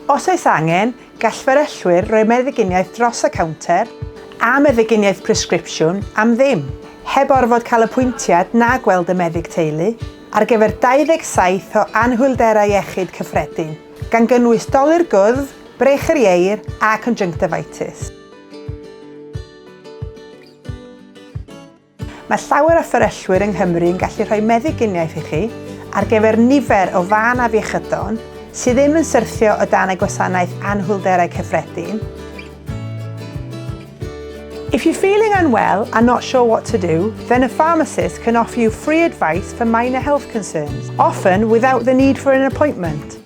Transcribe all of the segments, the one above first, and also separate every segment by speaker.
Speaker 1: Os oes angen, gall fferyllwyr roi meddyginiaeth dros y counter a meddyginiaeth presgripsiwn am ddim, heb orfod cael apwyntiad na gweld y meddyg teulu, ar gyfer 27 o anhwylderau iechyd cyffredin, gan gynnwys dolur gwddf, brech yr ieir a conjunctivitis. Mae llawer o fferyllwyr yng Nghymru yn gallu rhoi meddyginiaeth i chi ar gyfer nifer o fan a fiechydon sydd ddim yn syrthio o dan y gwasanaeth anhwylderau cyffredin. If you're feeling unwell and not sure what to do, then a pharmacist can offer you free advice for minor health concerns, often without the need for an appointment.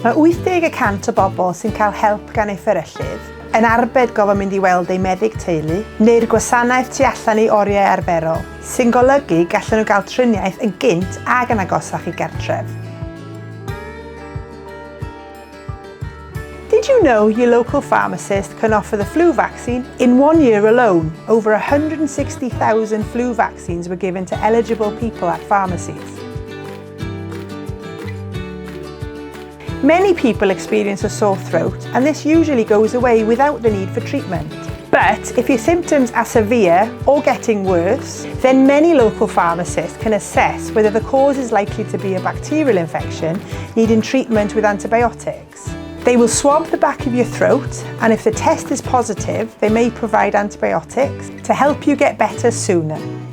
Speaker 1: Mae 80% o bobl sy'n cael help gan eu fferyllydd yn arbed gofyn mynd i weld ei meddyg teulu neu'r gwasanaeth tu allan i oriau arferol, sy'n golygu gallen nhw gael triniaeth yn gynt ac yn agosach i gartref. Did you know your local pharmacist can offer the flu vaccine? In 1 year alone, over 160,000 flu vaccines were given to eligible people at pharmacies. Many people experience a sore throat, and this usually goes away without the need for treatment. But if your symptoms are severe or getting worse, then many local pharmacists can assess whether the cause is likely to be a bacterial infection needing treatment with antibiotics. They will swab the back of your throat, and if the test is positive, they may provide antibiotics to help you get better sooner.